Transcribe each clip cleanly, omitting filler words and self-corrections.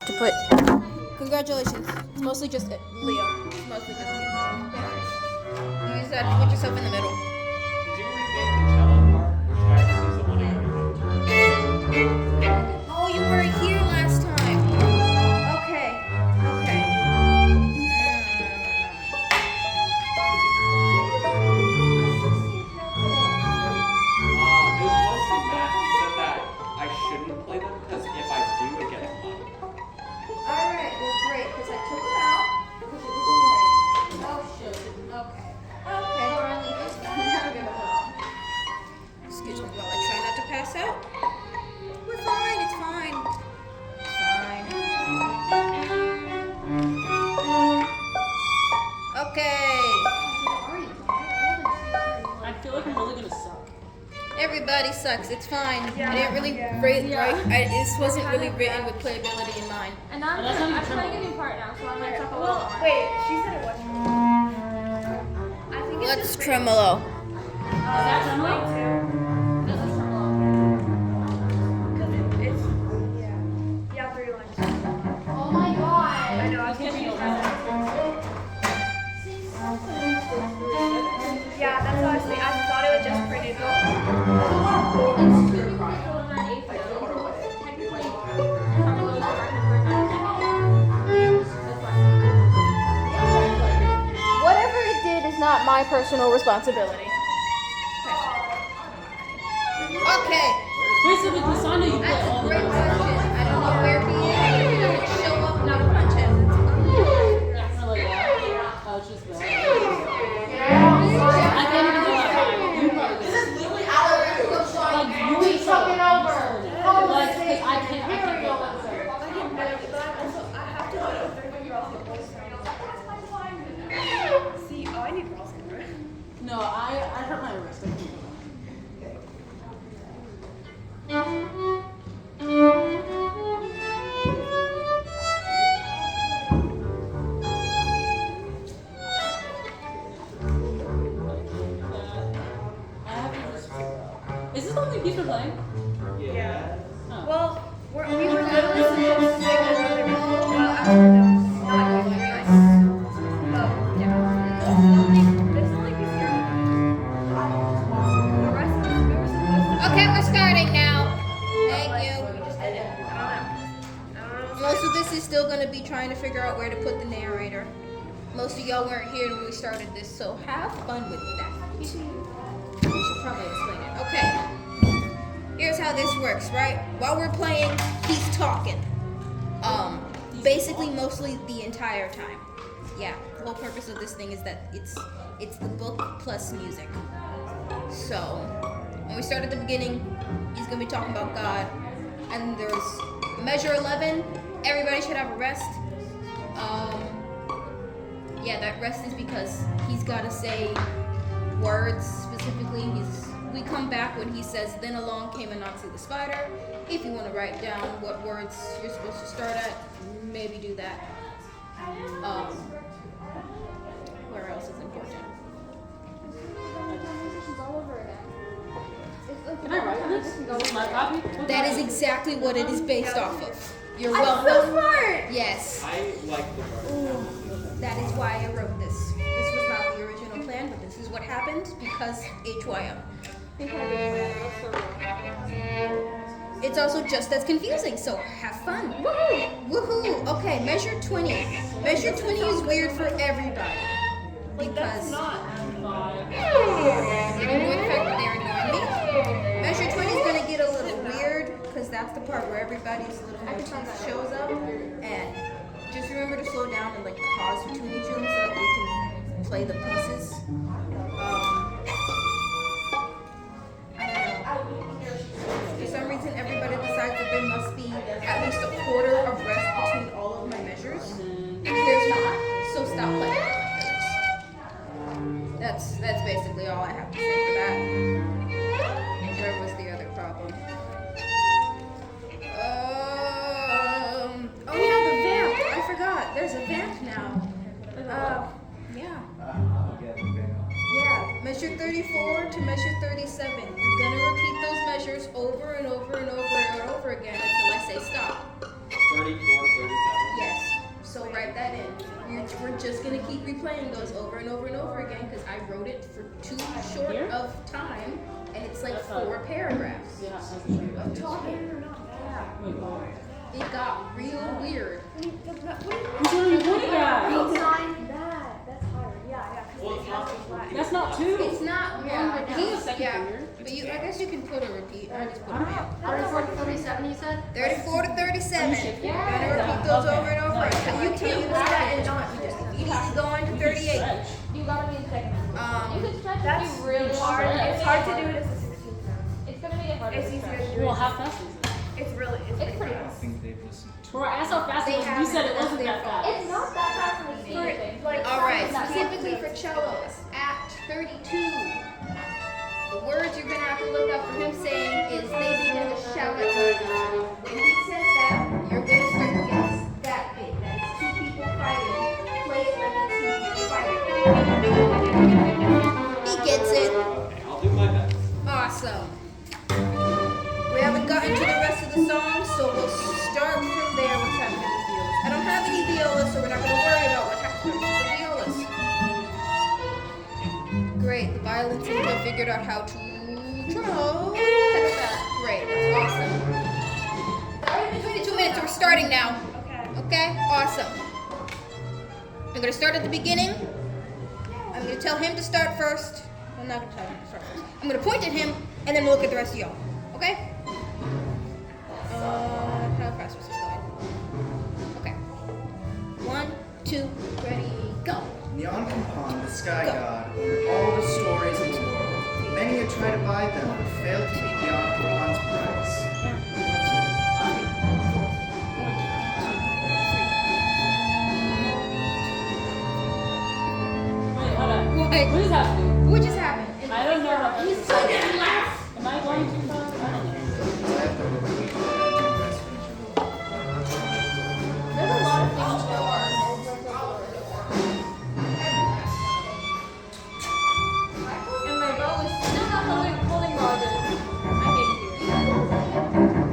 To put. Congratulations. It's mostly just Leo. It's mostly just you. You just have to put yourself in the middle. Did you remake the cello part? Which actually is the one I already Oh, you weren't here last time. Okay. Okay. It was mostly Matt. He said that I shouldn't play them because if I do, it gets loud. Alright, well great, because I took it out because it was annoying. Oh shit. Okay. Okay. Excuse me while I try not to pass out. We're fine, it's fine. It's fine. Okay. I feel like I'm really gonna suck. Everybody sucks, it's fine. I didn't really write, this wasn't really written with playability in mind. And I'm playing a new part now, so I'm gonna talk a little more. Wait, she said it was. I think it's Let's just tremolo. Is that tremolo? This is from because it's yeah 3 lines. Oh my god. I know. I Let's can't get me change over. that. Yeah, that's what I was thinking. I thought it was just printed. It's 2 weeks over an 8th though. Technically, tremolo is Whatever it did is not my personal responsibility. Okay. Wait, so with Lasanda you play That's all a the great notes. question. I don't know where he is. He didn't show up. Now punch him. That's not like that. Oh, it's just that. I can't even do that. You probably This do. is literally out of the Like, you Keep ain't talking over. Like, because I can't go that. See, oh, I need Ross. No, I hurt my wrist. I can't go that. I have to just. Is this the only piece we're playing? Yeah. Oh. Well, we were literally supposed to sing another. Well, after the not like this. Oh, yeah. This is only piece here. The rest of us, we were supposed to. Okay, we're starting now. Thank We you. just did it. I don't know. Most of this is still going to be trying to figure out where to put the narrator. Most of y'all weren't here when we started this, so have fun with that. We should probably explain it. Okay. Here's how this works, right? While we're playing, he's talking. Basically mostly the entire time. Yeah, the whole purpose of this thing is that it's the book plus music. So, when we start at the beginning, he's gonna be talking about God, and there's measure 11. Everybody should have a rest. Yeah, that rest is because he's gotta say words specifically. We come back when he says, "Then along came Anansi the spider." If you want to write down what words you're supposed to start at, maybe do that. Where else is important? Can I write this? Is this my copy? That is exactly what it is based off of. You're I'm so welcome. smart. Yes, I like the part. that is why I wrote this. This was not the original plan, but this is what happened because HYO. It's also just as confusing, so have fun. Woohoo! Woohoo! Okay, measure 20. Measure 20 is weird for everybody. Because ignore the fact that they're ignoring me. Measure 20 is gonna get a little weird because that's the part where everybody's little motif shows up. And just remember to slow down and like pause between each of them so that we can play the pieces. For some reason, everybody decides that there must be at least a quarter of rest between all of my measures. There's not, so stop playing. That's basically all I have to say for that. Where was the other problem? Oh yeah, the vamp. I forgot. There's a vamp now. Yeah. Yeah, measure 34 to measure 37. You're gonna repeat those measures over and over and over and over again until I say stop. 34 to 37. Yes. So write that in. We're just gonna keep replaying those over and over and over again because I wrote it for too short Here? of time, and it's like That's not- 4 paragraphs. Yeah, that's I'm talking. Wait, what? It got real weird. Which one are you pointing at? Sign that. That's hard. Yeah. Well, it's not That's not two. It's not Yeah, one. I know. Second Yeah. finger. But I guess you can put a repeat. I just put I don't know. 34 to 37, you said? 34 to 37. Yeah. You're gonna repeat those Okay. over and over. No, Until you can't use that and not just immediately go on to 38. Stretch. You gotta be in second. You could stretch if That's you really hard. want. It's hard to do it as a 16. It's gonna make it harder It's to easier stretch. to do Well, it. how fast is it? It's pretty pretty fast. I think they've listened. Bro, I asked how fast They it was. You said it haven't. wasn't that fast. It's not that fast when you see For, anything. like, All right, it's not specifically that for cello, Act 32. The words you're gonna have to look up for him saying is they begin to shout at one another. When he says that, you're gonna start to guess that bit. That it's 2 people fighting. Play it like it's 2 people fighting. He gets it. Okay, I'll do my best. Awesome. We haven't gotten to the rest of the song, so we'll start from there. What's happening with violas? I don't have any violas, so we're not going to worry about what happens with the violas. Great, the violin seems to have figured out how to draw. Great, that's awesome. 22 minutes, so we're starting now. Okay, awesome. I'm going to start at the beginning. I'm going to tell him to start first. I'm not going to tell him to start first. I'm going to point at him, and then we'll look at the rest of y'all. Okay? How fast was this going? Okay. 1, 2, ready, go. Nyan-Kumpan, the sky Go. god, owner all the stories in the world. Many had tried to buy them, but failed to meet Nyan-Kumpan's price. Wait, hold on. What? What is happening? What just happened? I don't know. He's so damn loud. Am I going too fast? I don't know. I have to repeat that to the rest of the There's a lot of things that are. And my bow is still not holding Roger. I hate you.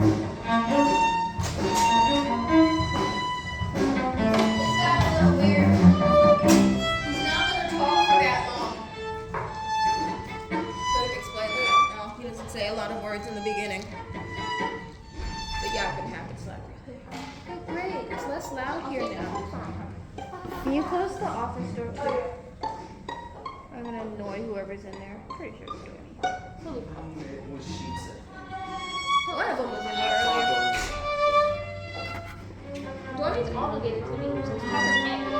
This got a little weird. He's not gonna talk for that long. Should have explained that. No, he doesn't say a lot of words in the beginning. The yapping happens like really hard. Okay, great. It's less loud here now. Can you close the office door, please? I'm gonna annoy whoever's in there. Pretty sure it's doing me. It was sheets. One of them was in there earlier. Dorothy's obligated to be here since Tucker can't be.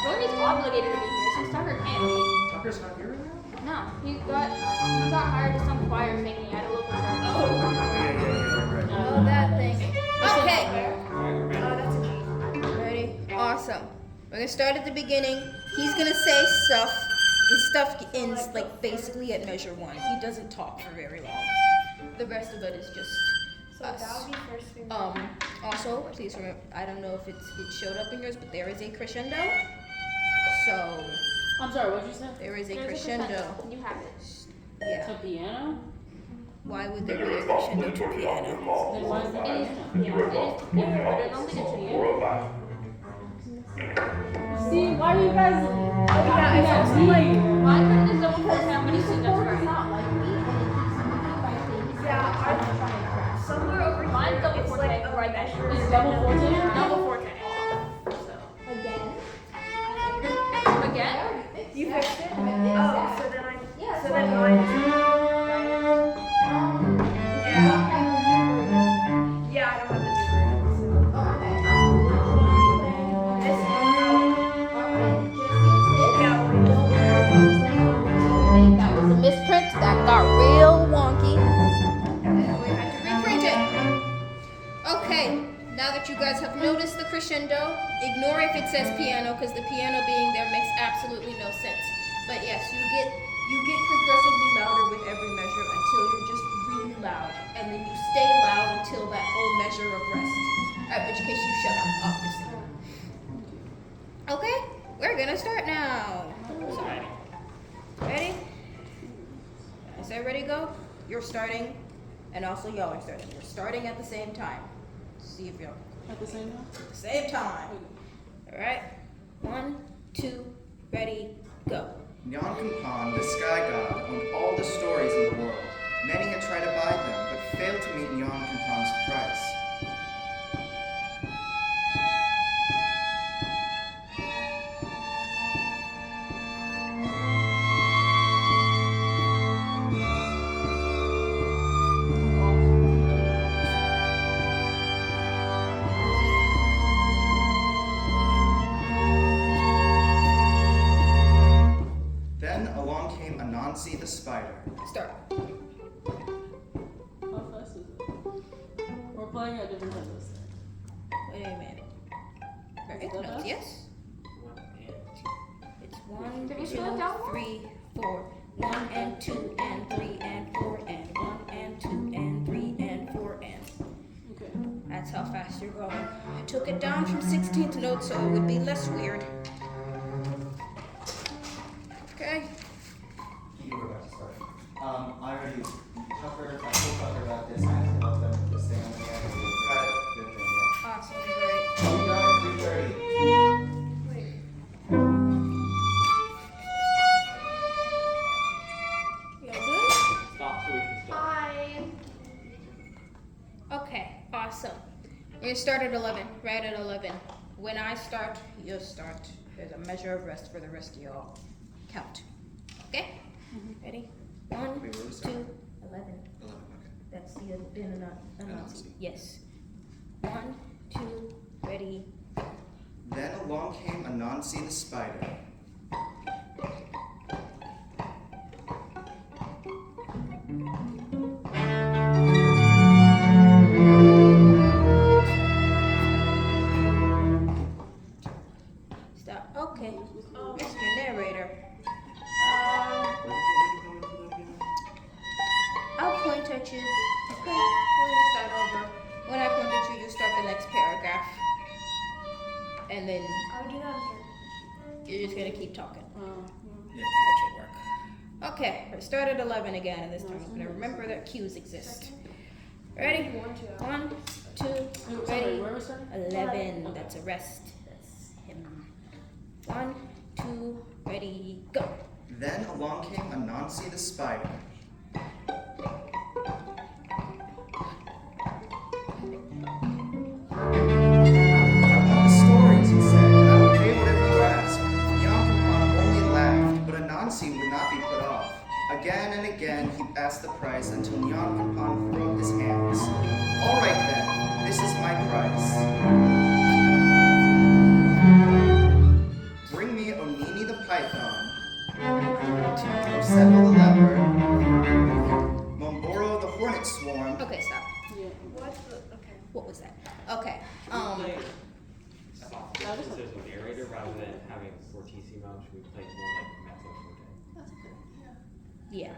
Dorothy's obligated to be here since Tucker can't be. Tucker's not here right now? No, he got hired to some choir thingy at a local church. Right. Oh, that thing. Okay. That's a cheat. Ready? Awesome. We're gonna start at the beginning. He's gonna say stuff. His stuff ends like basically at measure 1. He doesn't talk for very long. The rest of it is just So us. that would be first thing. Also, please remember, I don't know if it showed up in yours, but there is a crescendo. So I'm sorry, what'd you say? there is a There's crescendo. You have it. Yeah. To piano? Why would there be a crescendo to piano? Then why is It is, that? yeah, it is to piano, but I don't think it's to you. See, why are you guys Yeah, it's also like, Why couldn't the zone person have many students right? yeah, somewhere over here, Mine's double it's forte like a right there. Is double forte? Double forte. Again? You fixed it? Oh, so then mine is. Yeah. Yeah, I don't have the new version. This yeah, That was a misprint. That got real wonky. And we had to reprint it. Okay, now that you guys have noticed the crescendo, ignore if it says piano because the piano being there makes absolutely no sense. But yes, you get progressively louder with every measure until you're just really loud, and then you stay loud until that whole measure of rest. At which case you shut up, obviously. Okay, we're gonna start now. So, ready? Is everybody go? You're starting, and also y'all are starting. We're starting at the same time. See if y'all At the same time? at the same time. All right. 1, 2, ready, go. Nyankampan, the sky god, owned all the stories in the world. Many had tried to buy them, but failed to meet Nyankampan's price. Then along came Anansi the spider. Start. How fast is it? We're playing at different tempos. Wait a minute. Very Is that notes, fast? yes? It's 1, Did you 2, slow it down more? 3, 4. 1 and 2 and 3 and 4 and 1 and 2 and 3 and 4 and. Okay. That's how fast you're going. I took it down from 16th note so it would be less weird. Okay. You were about to start. I already Tucker, I told Tucker about this. I have to let them just stay on the end. Got it. Good thing, yeah. Awesome, great. Oh, you got it, 3:30. Wait. Y'all good? Stop so we can start. Hi. Okay, awesome. You start at 11, right at 11. When I start, you'll start. There's a measure of rest for the rest of y'all. Count. Okay? Ready? 1, Wait, where was 2, that? 11. 11, okay. That's the Anansi. Anansi. Yes. 1, 2, ready. Then along came Anansi the spider. Stop. Okay. Mr. Narrator. I'll point at you. Okay. We'll just start over. When I point at you, you start the next paragraph. And then I would do that you're just gonna keep talking. Yeah. That should work. Okay, we're start at 11 again, and this time I'm gonna remember that cues exist. Ready? 1, 2, Sorry, ready. where are we starting? 11. That's a rest. That's him. 1, 2, ready, go. Then along came Anansi the spider. I want the stories, he said, and I will pay whatever you ask. Nyankampan only laughed, but Anansi would not be put off. Again and again he asked the price until Nyankampan threw up his hands. All right then, this is my price. Bring me Onini the python, Osebo the leopard, Momboro the hornet swarm, Okay, stop. Yeah. What's the okay? What was that? Okay. Since there's a narrator rather than having fortissimo, should we play more like mezzo forte? Yeah.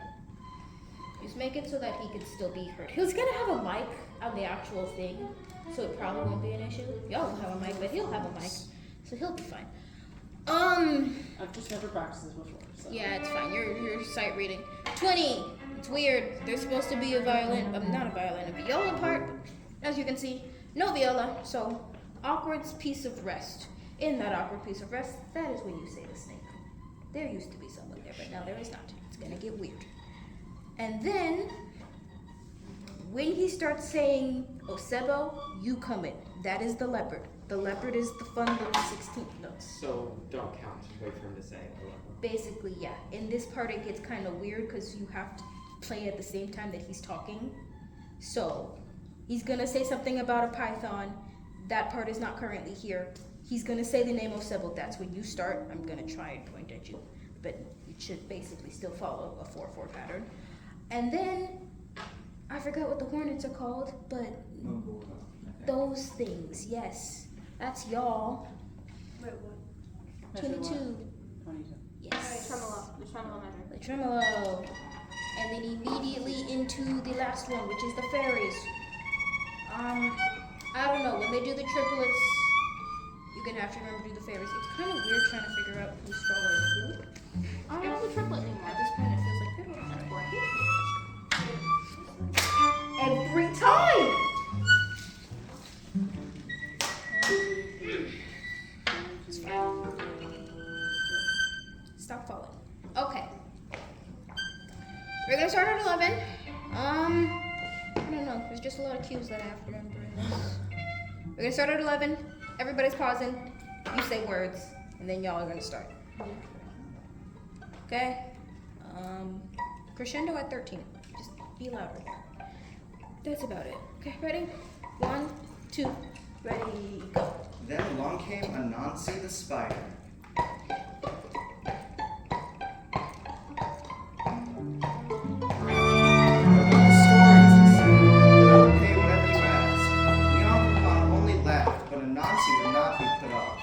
Just make it so that he could still be heard. He's gonna have a mic on the actual thing, so it probably won't be an issue. Y'all will have a mic, but he'll have a mic, so he'll be fine. I've just never practiced this before. So. Yeah, it's fine. You're sight reading. 20. It's weird. There's supposed to be a violin, not a violin, a viola part. As you can see, no viola. So awkward piece of rest. In that awkward piece of rest, that is when you say the snake. There used to be someone there, but now there is not. It's gonna get weird. And then, when he starts saying Osebo, you come in. That is the leopard. The leopard is the fun little 16th notes. So don't count, just wait for him to say 11. Basically, yeah. In this part, it gets kind of weird because you have to play at the same time that he's talking. So, he's gonna say something about a python. That part is not currently here. He's gonna say the name Osebo. That's when you start. I'm gonna try and point at you, but it should basically still follow a 4/4 pattern. And then, I forgot what the hornets are called, but those things, yes. That's y'all. Wait, what? Measure 22. what? 22. Yes. Tremolo. The tremolo measure. The tremolo. And then immediately into the last one, which is the fairies. I don't know, when they do the triplets, you're gonna have to remember to do the fairies. It's kind of weird trying to figure out who's following who. I don't know the triplet anymore. At this point, it feels like piddle. Every time. falling. Okay. We're gonna start at 11. I don't know. There's just a lot of cues that I have to remember in this. We're gonna start at 11. Everybody's pausing. You say words, and then y'all are gonna start. Okay? Crescendo at 13. Just be louder. That's about it. Okay, ready? 1, 2, ready, go. Then along came Anansi the spider. Stories, he said, but I would pay whatever you ask. Nyankopon only laughed, but Anansi would not be put off.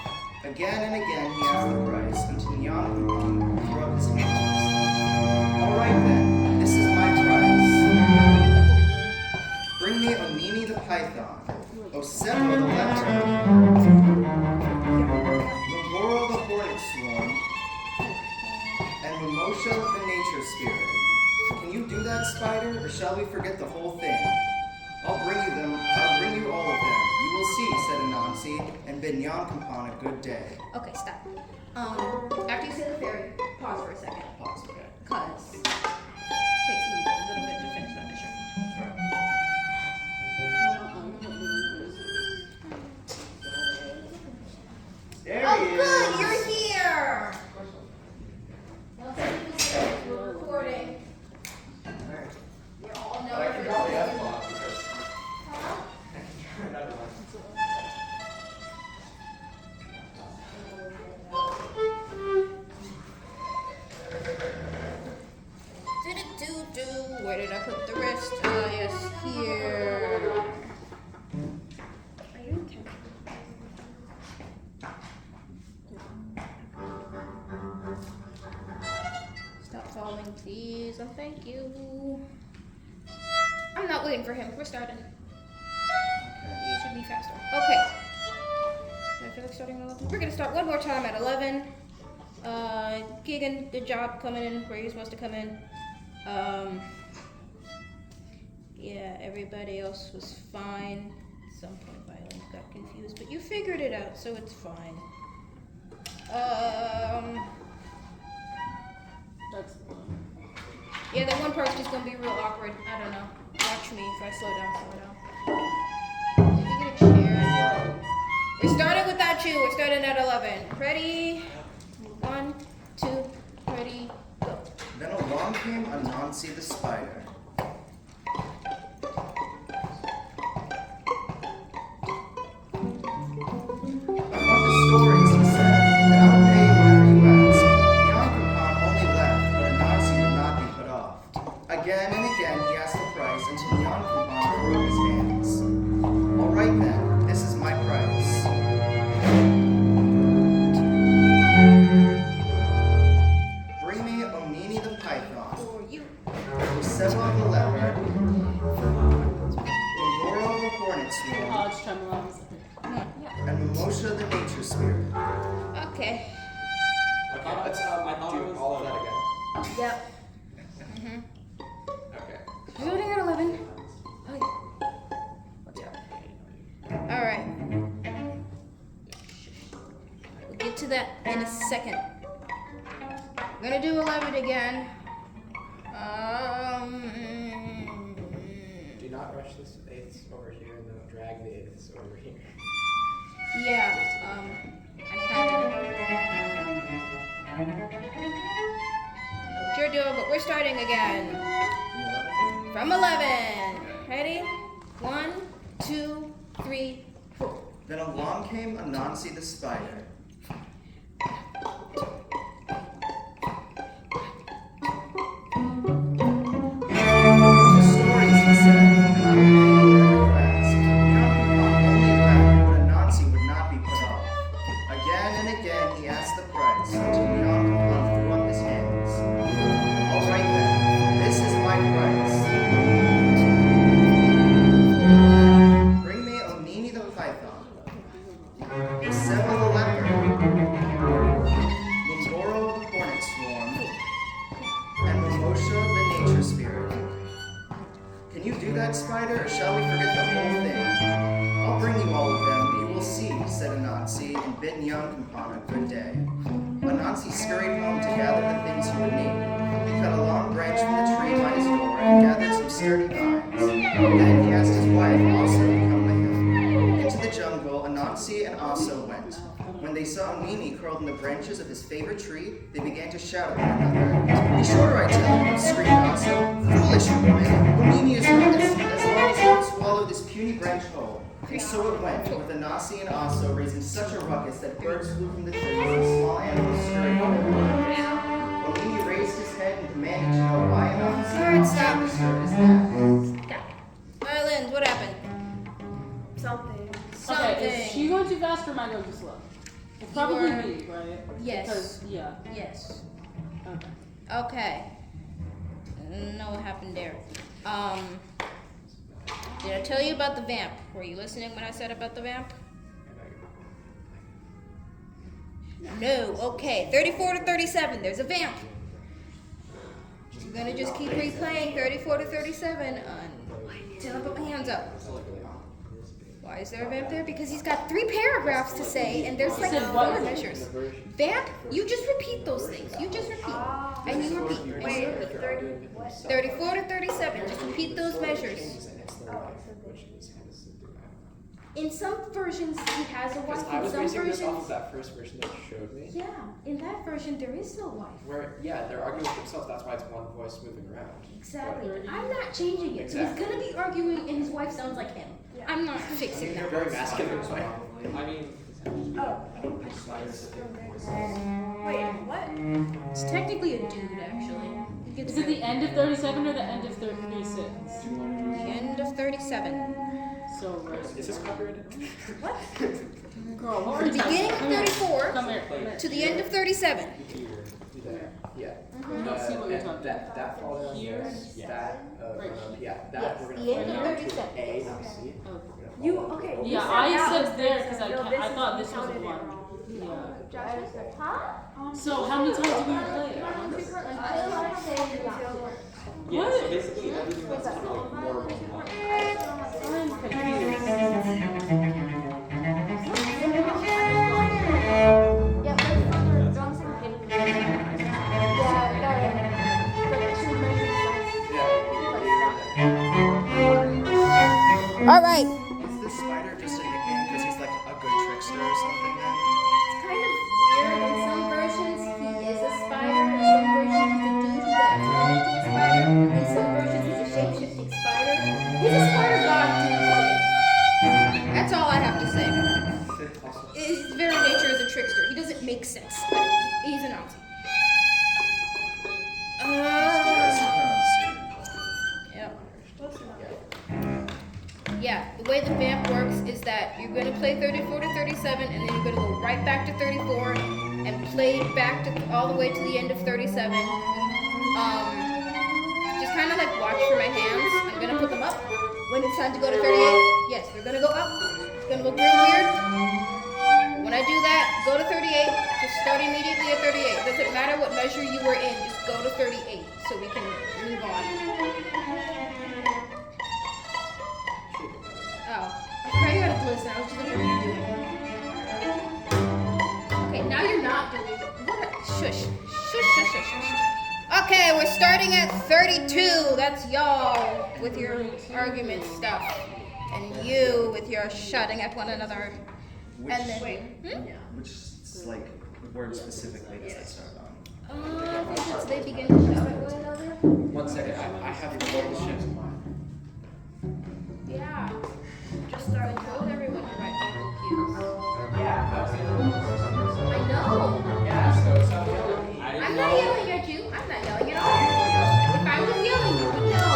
Again and again he asked the price, until Nyankopon threw up his hands. All right then, this is my price. Bring me Onini the python, Osebo the leopard, Longoro the hornet swarm, and Mimosha the nature spirit. Can you do that, spider, or shall we forget the whole thing? I'll bring you all of them. You will see, said Anansi, and bid Nyankopon a good day. Okay, stop. After you say the fairy, pause for a second. Pause, okay. Cause it takes a little bit to finish that mission. There Oh, he is. good, you're here. We're recording. You're all nervous. Where did I put the rest? Yes, here. Are you okay? Stop falling, please. Oh, thank you. I'm not waiting for him. We're starting. You should be faster. Okay. I feel like starting at 11. We're gonna start one more time at 11. Keegan, good job coming in where you're supposed to come in. Yeah, everybody else was fine. At some point, Violence got confused, but you figured it out, so it's fine. That's Yeah, that one part's just gonna be real awkward. I don't know. Watch me if I slow down. Did you get a chair? We're starting without you. We're starting at 11. Ready? 1, 2, ready, go. Then along came Anansi the spider. About the stories, he said, and I'll pay whatever you ask. Nyankopon only left, but Anansi would not be put off. Again and again he asked the price, until Nyankopon threw up his hands. All right then, this is my price. Bring me Onini the python, For you. Osebo the leopard, Longoro the hornet swarm, college tremolo. and Mimosha the nature spirit. Okay. Okay, let's do all of that again. Yep. Okay. Starting at 11. Oh, yeah. Alright. We'll get to that in a second. We're gonna do 11 again. Do not rush this eighths over here and don't drag the eighths over here. Yeah, I'm counting. What you're doing, but we're starting again. From 11. Ready? 1, 2, 3, 4. Then along came Anansi the spider. The stories, he said, and I will pay whatever you ask. Nyankopon only laughed, but Anansi would not be put off. Again and again he asked the price, until Nyankopon threw up his hands. All right then, this is my price. Bring me Onini the python, Osebo the leopard, Longoro the hornet swarm, and Mimosha the nature spirit. Can you do that, spider, or shall we forget the whole thing? I'll bring you all of them, you will see, said Anansi, and bid Nyankopon a good day. Anansi scurried home to gather the things he would need. He cut a long branch from the tree by his door and gathered some sturdy vines. Then he asked his wife Asa to come with him. Into the jungle, Anansi and Asa went. When they saw Mimi curled in the branches of his favorite tree, they began to shout at one another. "Be shorter, I tell you," screamed Asa. "Foolish woman, Mimi is not as long as you can swallow this puny branch whole." And so it went, with Anansi and Asa raising such a ruckus that birds flew from the trees and small animals scurried from everywhere. When Mimi raised his head and demanded to know why Anansi Alright, and Asa stop. disturbed his nap. Island, what happened? Something. Something. Okay, is she going too fast or am I going too slow? It's probably You are- me, right? Yes. Because, yeah. Yes. Okay. Okay. I don't know what happened there. Did I tell you about the vamp? Were you listening when I said about the vamp? No. Okay. 34 to 37. There's a vamp. You're gonna just keep replaying 34 to 37 until I put my hands up. Why is there a vamp there? Because he's got 3 paragraphs to say, and there's like 4 measures. Vamp, you just repeat those things. You just repeat. And you repeat. And you Wait, repeat. 30 what? 34 to 37. Just repeat those measures. In some versions, he has a wife. Because I was In some basing this off of versions, that first version that you showed me. yeah. In that version, there is no wife. Where, yeah, they're arguing with themselves. That's why it's one voice moving around. Exactly. I'm not changing it. So he's Exactly. gonna be arguing, and his wife sounds like him. I'm not fixing that. Very masculine way. I mean, Oh. Wait, what? It's technically a dude, actually. He gets Is it the end of 37 or the end of 36? the end of 37. So, right. Is this copyrighted? What? Girl, what are The you talking beginning of Come here. 34 Come here. Come here. to the end of 37. There. Yeah. Let's see what you're talking That falls down Here? there. That, Right. yeah, that Yes, we're the gonna end find of out 37. to A, not C. Okay. You, okay. you Yeah, said I that said was there because I, 37. No, I this thought is- this was you counted it one. wrong. Yeah. Huh? So how many times do we play it? yeah, so basically everything that's kind of like more I'm confused. Yeah, but it's on the drums and pin. Yeah, no, like 2 measures All right. Is this spider just a nickname because he's like a good trickster or something then? It's kind of weird. In some versions, he is a spider. In some versions, he's a dude who got turned into a spider. In some versions, he's a shape-shifting spider. He's a spider god dude. That's all I have to say. His very nature is a trickster. He doesn't make sense, but he's a Nazi. Yep. Yeah, the way the vamp works is that you're gonna play 34 to 37, and then you're gonna go right back to 34 and play back to all the way to the end of 37. Just kind of like watch for my hands. I'm gonna put them up. When it's time to go to 38, yes, they're gonna go up. It's gonna look real weird. When I do that, go to 38. Just start immediately at 38. Doesn't matter what measure you were in. Just go to 38 so we can move on. Oh, I forgot you had to listen. I was just looking at you doing it. Okay, now you're not doing it. What? Shush. Shush, shush, shush, shush. Okay, we're starting at 32. That's y'all with your argument stuff. And you with your shouting at one another. Which, And then, which like word specifically does that start on? I think it's they begin to shout at one another. 1 second, I have the total shit. Yeah. Just start with everyone to write vocal cues. yeah, that's I know. yeah. So I'm I didn't not know. yelling at you. I'm not yelling at all. If I was yelling, you would know.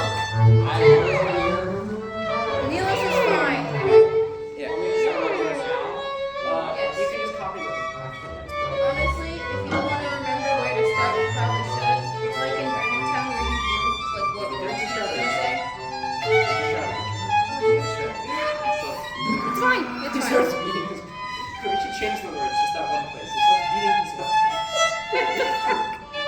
I didn't know when Neelis is fine. Yeah. Yes. You can just copy them. Honestly, if you want to remember where to start, you probably should. It's like in Random Town where you do like what words you're supposed to say. It's fine. It's He fine. starts beating his. We should change the words just that one place. He starts beating himself.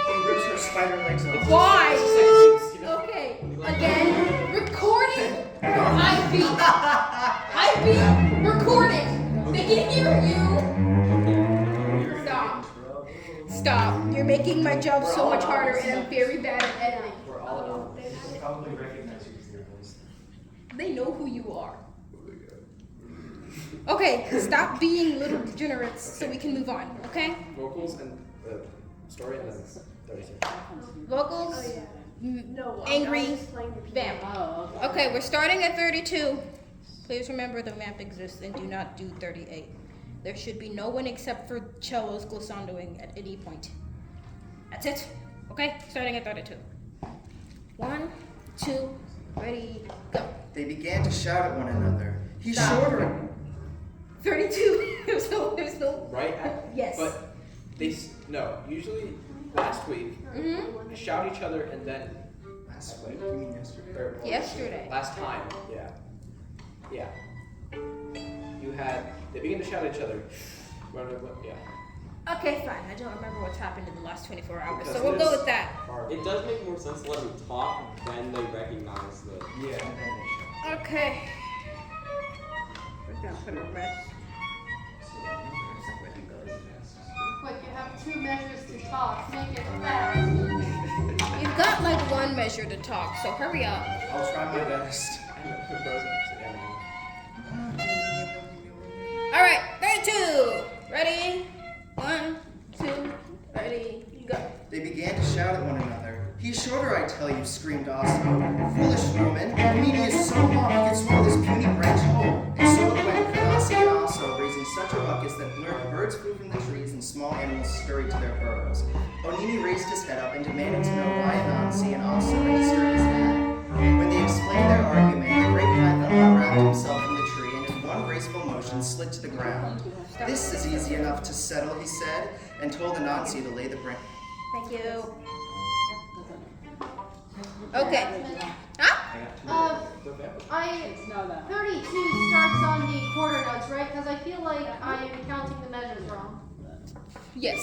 He rips her spider legs off. Why? It's just like these, you know? Okay. Again, recording. I beat recording. They can hear you. Stop. stop. You're making my job so much harder, and I'm very bad at editing. We're all adults. They'll probably recognize you as their voice. They know who you are. Okay, stop being little degenerates so we can move on, okay? Vocals and story and then 32. Vocals, No, angry, I was playing the piano. bam. Oh, okay. Okay, we're starting at 32. Please remember the map exists and do not do 38. There should be no one except for cellos glissandoing at any point. That's it. Okay, starting at 32. 1, 2, ready, go. They began to shout at one another. He's Stop. shorter. 32. There's no. Right? Yes. But no, usually last week, Mm-hmm. they shout each other and then. Last week? You mean yesterday? or- Yesterday. Last time, yeah. Yeah. They begin to shout at each other. Yeah. Okay, fine. I don't remember what's happened in the last 24 hours, Because so we'll go there's- with that. It does make more sense to let them talk when they recognize the. Yeah. And then Okay. We're gonna put a rest. Quick, you have 2 measures to talk. Make it fast. You've got like 1 measure to talk, so hurry up. I'll try my best. I'm frozen actually. All right, 32. Ready? 1, 2, ready, go. They began to shout at one another. He's shorter, I tell you, screamed Osso. Foolish woman, Onini is so long he could swallow this puny branch whole. And so it went, Kanasi and Osso raising such a ruckus that birds flew from the trees and small animals scurried to their burrows. Onini raised his head up and demanded to know why Anansi and Osso had disturbed his man. When they explained their argument, the great python unwrapped himself from the tree and in one graceful motion slid to the ground. This is easy enough to settle, he said, and told Anansi to lay the branch. Thank you. Okay. Huh? I No, that. 32 starts on the quarter notes, right? Because I feel like I am counting the measures wrong. Yes.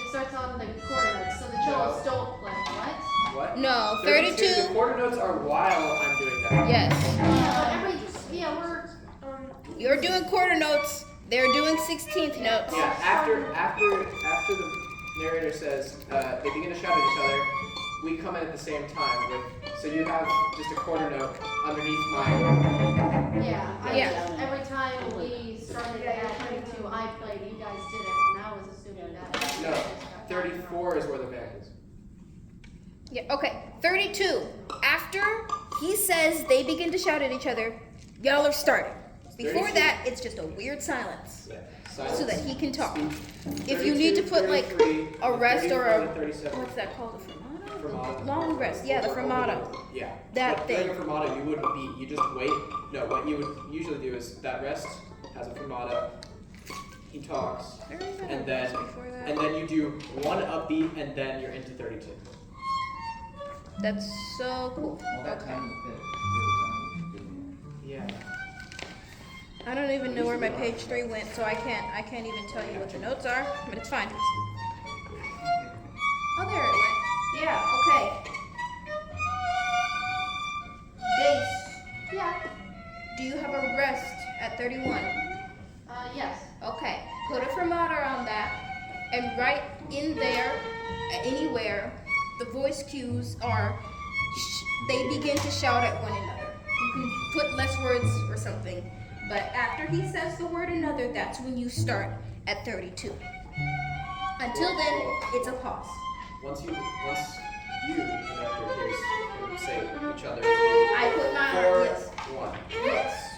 It starts on the quarter notes, so the cellos don't play. What? What? No, The 32. quarter notes are while I'm doing that. Yes. We're You're doing quarter notes. They're doing 16th notes. Yeah, after the narrator says they begin to shout at each other, we come in at the same time. So you have just a quarter note underneath mine. Yeah. Every time we started at 32, I played. You guys didn't, and I was assuming that. No, 34 is where the band is. Yeah, okay. 32. After he says they begin to shout at each other, y'all are starting. Before 32. that, it's just a weird silence. Yeah. So that he can talk. Speak. If you need to 32, put like 33, a rest or 34 a to 37. what's that called? A fermata? Fermata. Long rest. Yeah, the fermata. Yeah. That But thing. during a fermata, you wouldn't be. You just wait. No, what you would usually do is that rest has a fermata. He talks, and then you do one upbeat, and then you're into 32. That's so cool. All that Okay. time in the pit. Really time. Yeah. I don't even know where my page 3 went, so I can't even tell you what the notes are, but it's fine. Oh, there it went. Yeah, okay. Dace, Yeah. do you have a rest at 31? Yes. Okay, put a fermata on that, and right in there, anywhere, the voice cues are, they begin to shout at one another. You can put less words or something, but after he says the word another, that's when you start at 32. Until then, it's a pause. Once you after hears say each other. I put mine on, 4, yes. 1.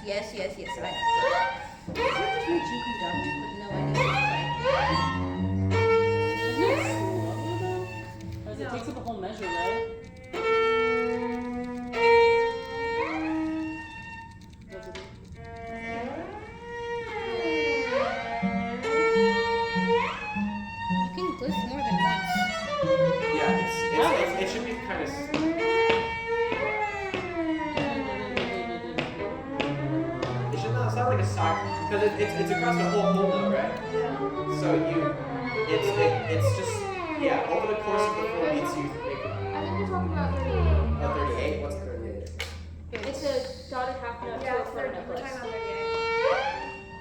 Yes, I know. Is that the page you conduct? But no, I know. Isn't it slower though? Because it takes up a whole measure, right? Does it? You can list more than once. Yeah, it should be kind of. It's not like a sock because it's across the whole note, right? So it's just over the course of the 4 beats you make it. I think you're talking about 38. Oh, 38. What's 38? It's a dotted half note Yeah, to a it's quarter 30. note We're list. talking about 38.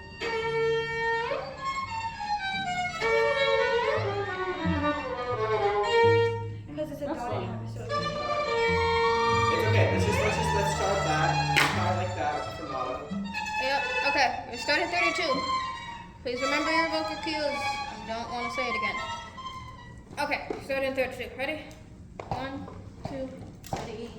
Please remember your vocal cues. I don't want to say it again. Okay, start in 32. Ready? 1, 2, 3.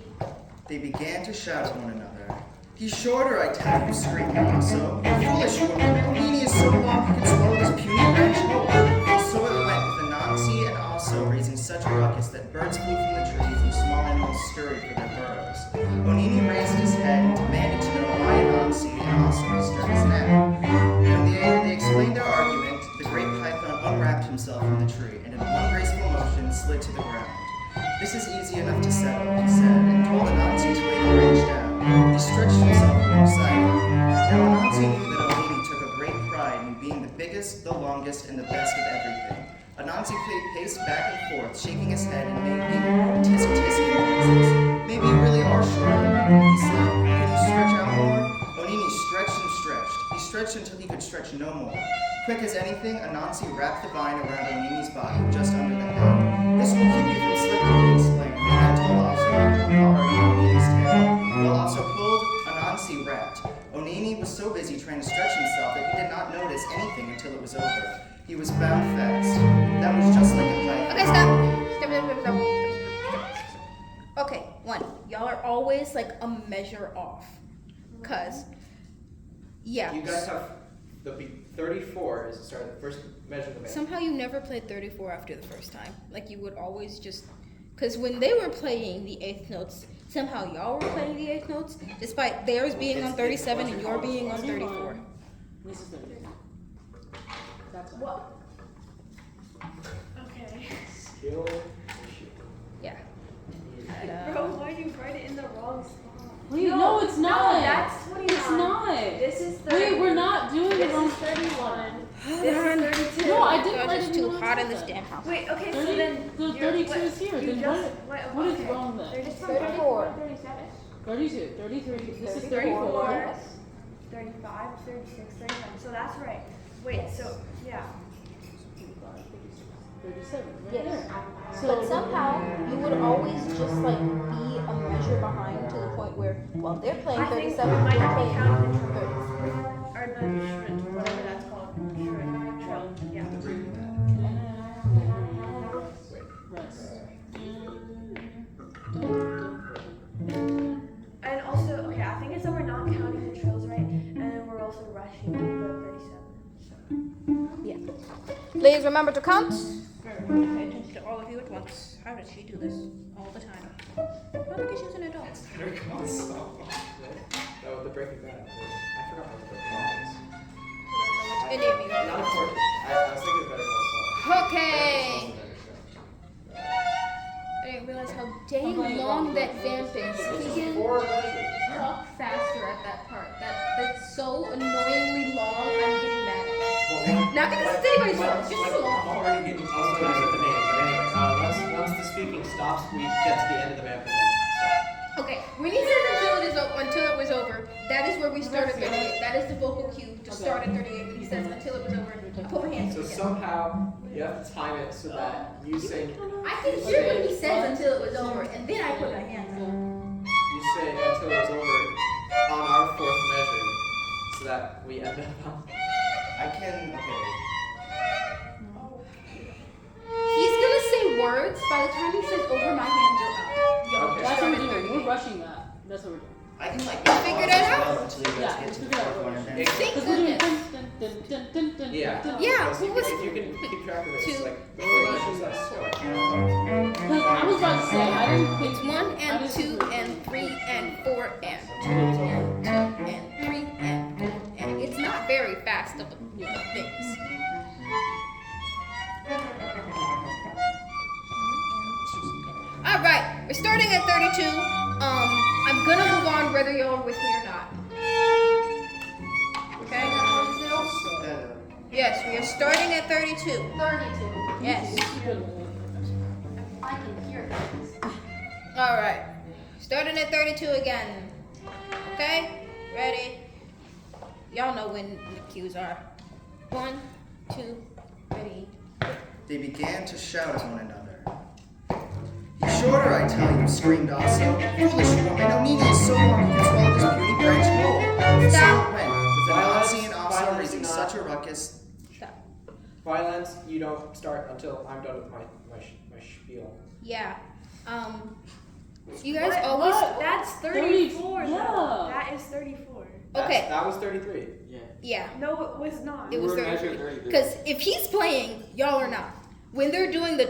They began to shout to one another. He's shorter, I tell you, screamed also. Foolish woman, Onini is so long he can swallow this puny branch whole. And so it went with Anansi and also raising such a ruckus that birds flew from the trees and small animals scurried for their burrows. Onini raised his head and demanded to know why Anansi and also disturbed his neck. When they explained their argument, the great python unwrapped himself from the tree and in one graceful motion slid to the ground. This is easy enough to settle, he said, and told Anansi to lay the branch down. He stretched himself alongside him. Now Anansi knew that Onini took a great pride in being the biggest, the longest, and the best of everything. Anansi paced back and forth, shaking his head and making tisk-tisky noises. Maybe you really are shorter than me, he said. Can you stretch out more? Onini stretched and stretched. He stretched until he could stretch no more. Quick as anything, Anansi wrapped the vine around Onini's body, just under the head. This will keep you from slipping, he exclaimed, and then told also Onini's tail. While also pulled, Anansi rapped. Onini was so busy trying to stretch himself that he did not notice anything until it was over. He was bound fast. That was just like a python. Okay, stop. Okay, 1. Y'all are always like a measure off. Cause, yeah. You guys have the 34 is the start of the first measure of the band. Somehow you never played 34 after the first time. Like you would always just, because when they were playing the 8th notes, somehow y'all were playing the 8th notes, despite theirs being on 37 and your being on 34. This is 30. That's What? Okay. Skill issue. Yeah. Bro, why do you write it in the wrong spot? Wait, no, it's not. No, that's 29. It's not. This is 30. Wait, we're not doing This it wrong. is 31. This is 32. No, I didn't God, write it's it too in hot in the this wrong damn house. Wait, okay, so 30 then. the you're- 32 what- is here. you Then just- what wait, is okay. wrong then? There's 34, 37. 32, 33. This is 34, 34. 35, 36, 37. So that's right. Wait, so, yeah. 37. Right Yes. there. But somehow you would always just like be a measure behind to the point where, well, they're playing I think 37, we might you're not be playing counting the 30. trumpets. Or the shrimp, whatever that's called. Shrimp, trill, yeah. And also, okay, I think it's that we're not counting the trills right, and then we're also rushing the 37. Please remember to count. Pay attention to all of you at once. How does she do this all the time? Well, because she's an adult. Better Call Saul. No, the Breaking Bad. I forgot what the Breaking Bad is. Any of you. Not important. I was thinking of Better Call Saul. Okay. I didn't realize how dang long that vamp is. He can 4 measures. talk faster at that part. That's so annoyingly long. I'm getting mad at it. Not because it's anybody's fault. It's just so long. I'm already getting also I said the name, but anyway, once the speaking stops, we get to the end of the map and then stop. Okay, when he says until it was over, that is where we start at 38. That is the vocal cue to start at 38. When he says until it was over, I put my hands So together. somehow you have to time it so that you sing. I can hear when he says until it was over, and then I put my hands up. You say until it was over on our 4th measure, so that we end up on. I can, okay. He's gonna say words. By the time he says over, my hands are up. Yo, Okay. That's start what at we're doing. 38. We're rushing that. That's what we're doing. I can like Figure that out. well until you guys Yeah, get to the figure it out. 4th one and then. Thank Because we're doing goodness. dun, dun, dun, dun, dun, Yeah. dun, dun. Yeah, If who was? you can keep track of it, it's 2, like 3, 4 measures, that's 4. Because I was about to say, I didn't think. It's 1 I and didn't 2 think- and 3 and 4 and 2 and 2 and 3 and 4 and it's not very fast of things. All right, we're starting at 32. I'm gonna move on whether y'all are with me or not. Okay. Yes, we are starting at 32. 32. Yes. I can hear things. All right. Starting at 32 again. Okay? Ready? Y'all know when the cues are. 1, 2, 3. They began to shout at one another. He's shorter, I tell you, screamed also. Foolish woman, Onini is so long he can swallow this puny branch whole. And so it went, with Anansi and also raising such a ruckus Violence, you don't start until I'm done with my spiel. Yeah. You guys always. That's 34. Yeah. Though. That is 34. Okay. That was 33. Yeah. Yeah. No, it was not. It was We were 33. measured 33. Because if he's playing, y'all are not. When they're doing the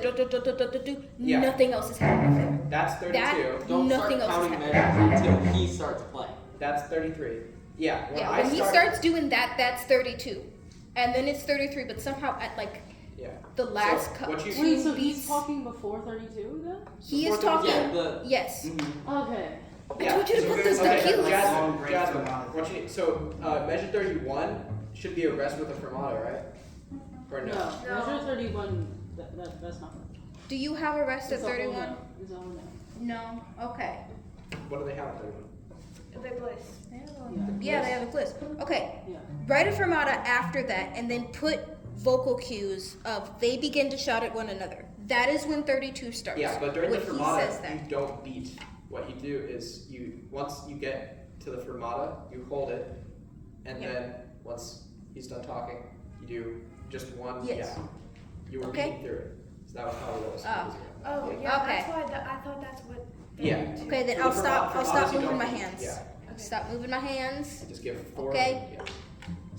do, Yeah. nothing else is happening there. That's 32. That Don't nothing start else is counting happening. measures until he starts playing. That's 33. Yeah. Yeah, when he starts doing that, that's 32. And then it's 33, but somehow at like Yeah. the last So, what you- two Wait, so beats, he's talking before 32 then? he is before talking. Yeah, the Yes. Okay. I told you to so put there's those like the a cues. jazz- Jasmine, Long break Jasmine, fermata. what you need, so measure 31 should be a rest with a fermata, right? Or no? No, measure 31, that's not right. Do you have a rest at It's a whole 31? no. It's a whole no. No. Okay. What do they have at 31? The bliss. Yeah, they have a quiz. Okay. Yeah. Write a fermata after that, and then put vocal cues of they begin to shout at one another. That is when 32 starts. Yeah, but during when the he says fermata, that. you don't beat. What you do is once you get to the fermata, you hold it, and Yeah. then once he's done talking, you do just one. Yes. Yeah. You were Okay. beating through it. So that was probably what was Oh. confusing. Oh, yeah. Okay. That's why I thought that's what. they Yeah. did too. Okay, then For I'll the stop. I'll fermatas, stop you moving don't my beat. hands. Yeah. Stop moving my hands. And just give 4. Okay. Yeah.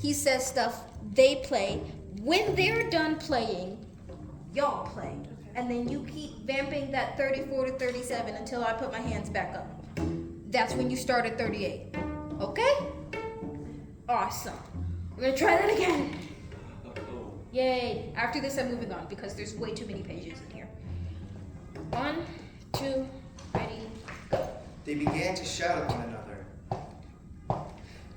He says stuff. They play. When they're done playing, y'all play, and then you keep vamping that 34 to 37 until I put my hands back up. That's when you start at 38. Okay? Awesome. We're gonna try that again. Yay. After this, I'm moving on because there's way too many pages in here. 1, 2, ready, go. They began to shout at one another.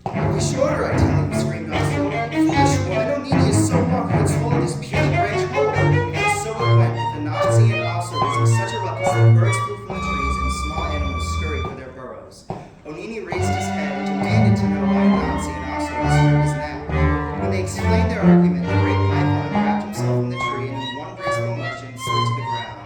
Be shorter, I tell him, screamed Oslo. Foolish woman, Onini is so rough that it's full of this puny branch hole. And so it went, with the Nazi and Oslo raising such a ruckus that birds flew from the trees and small animals scurried for their burrows. Onini raised his head and demanded to know why Nazi and Oslo disturbed his nap. When they explained their argument, the great python unwrapped himself from the tree and in one graceful motion slid to the ground.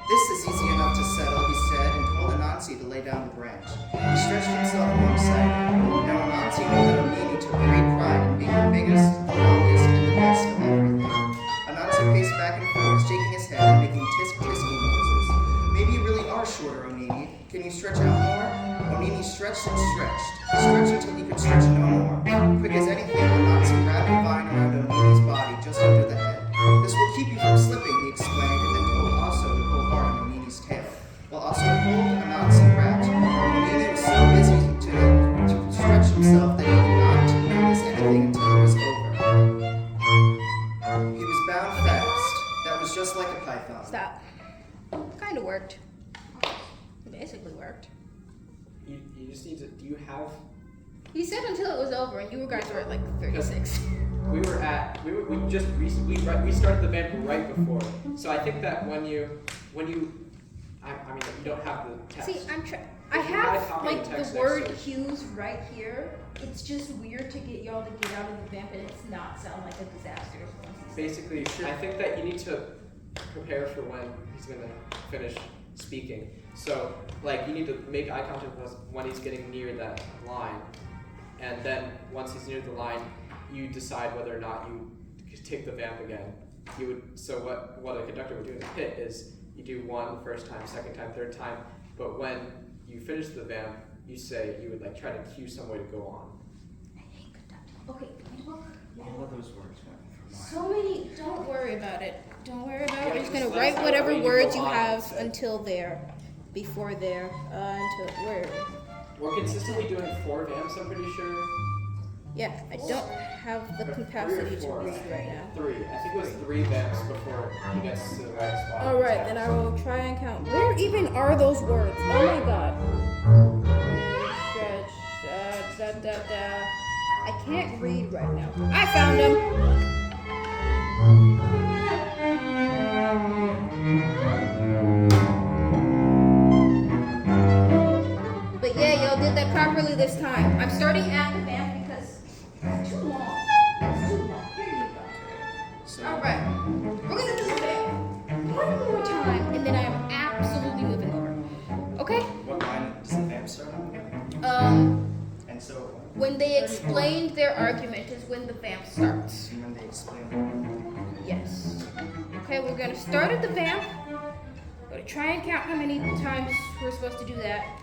This is easy enough to settle, he said, and told Anansi to lay down the branch. He stretched himself alongside it. Now Anansi knew that Onini took great pride in being the biggest, the longest, and the best of everything. Anansi paced back and forth, shaking his head and making tisk-tisky noises. Maybe you really are shorter, Onini. Can you stretch out more? Onini stretched and stretched. He stretched until he could stretch no more. Quick as anything, Anansi wrapped a vine around Onini's body just under the head. This will keep you from slipping, he explained, and then told Aso to pull hard on Onini's tail. While Aso pulled, Anansi wrapped. Onini was so busy to stretch himself that he did not notice anything until it was over. He was bound fast. That was just like a python. Stop. Kind of worked. Basically worked. You just need to. Do you have? He said until it was over, and you guys were at like 36. We were at. We just recently. We started the vamp right before. So I think that when you. I mean, you don't have the text. See, I If you had a have copy of like the the text word next cues right here. It's just weird to get y'all to get out of the vamp and it's not sound like a disaster. Basically, I think that you need to prepare for when he's gonna finish speaking. So, like, you need to make eye contact with when he's getting near that line, and then once he's near the line, you decide whether or not you take the vamp again. You would. So what a conductor would do in the pit is you do one first time, second time, third time, but when you finish the vamp, you would like try to cue some way to go on. I hate conducting. Okay, look. All of those words went from my So many. Don't worry about it. Don't worry about it. Yeah, I'm just just gonna let us write know whatever when you words go you on have instead. until there, before there, until where. We're consistently doing 4 vamps, I'm pretty sure. Yeah, I don't have the Or 3 or capacity to 4. read right now. 3. I think it was 3 vamps before he gets to the right spot. All right, then I will try and count. Where even are those words? Oh my god. Stretch, da. I can't read right now. I found them. But yeah, y'all did that properly this time. I'm starting at the vamp because it's too long. It's too long. Here you go. So, All right, we're gonna do the vamp one more time, and then I am absolutely moving over. Okay? what line does the vamp start on? And so, When they explained their argument is when the vamp starts. and when they explain Yes. Okay, we're gonna start at the vamp. We're gonna try and count how many times we're supposed to do that.